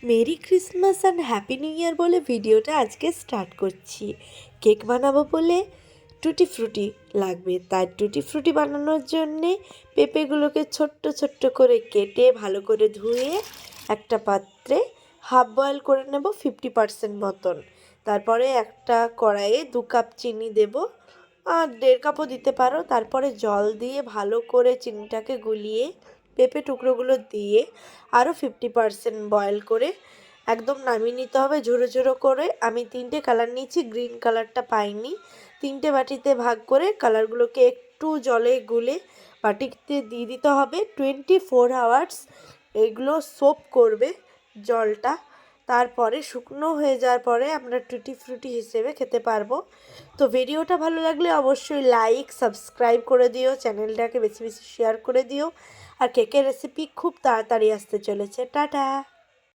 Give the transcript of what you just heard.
Merry Christmas and happy new year বলে ভিডিওটা আজকে স্টার্ট করছি। কেক বানাবো বলে টুটি ফ্রুটি লাগবে, তাই টুটি ফ্রুটি বানানোর জন্যে পেঁপেগুলোকে ছোট্ট ছোট্ট করে কেটে ভালো করে ধুয়ে একটা পাত্রে হাফ বয়েল করে নেব 50% মতন। তারপরে একটা কড়াইয়ে 2 কাপ চিনি দেব, আর 1.5 কাপও দিতে পারো। তারপরে জল দিয়ে ভালো করে চিনিটাকে গুলিয়ে পেঁপে টুকরোগুলো দিয়ে আরও 50% বয়েল করে একদম নামিয়ে নিতে হবে ঝুরো ঝুরো করে। আমি 3টে কালার নিয়েছি, গ্রিন কালারটা পাইনি। 3টে বাটিতে ভাগ করে কালারগুলোকে একটু জলে গুলে বাটিতে দিয়ে দিতে হবে। 24 আওয়ার্স এগুলো সোপ করবে জলটা। তারপরে শুকনো হয়ে যাওয়ার পরে আমরা টুটি ফ্রুটি হিসেবে খেতে পারবো। তো ভিডিওটা ভালো লাগলে অবশ্যই লাইক সাবস্ক্রাইব করে দিও, চ্যানেলটাকে বেশি বেশি শেয়ার করে দিও। আর কেকের রেসিপি খুব তাড়াতাড়ি আসতে চলেছে। টাটা।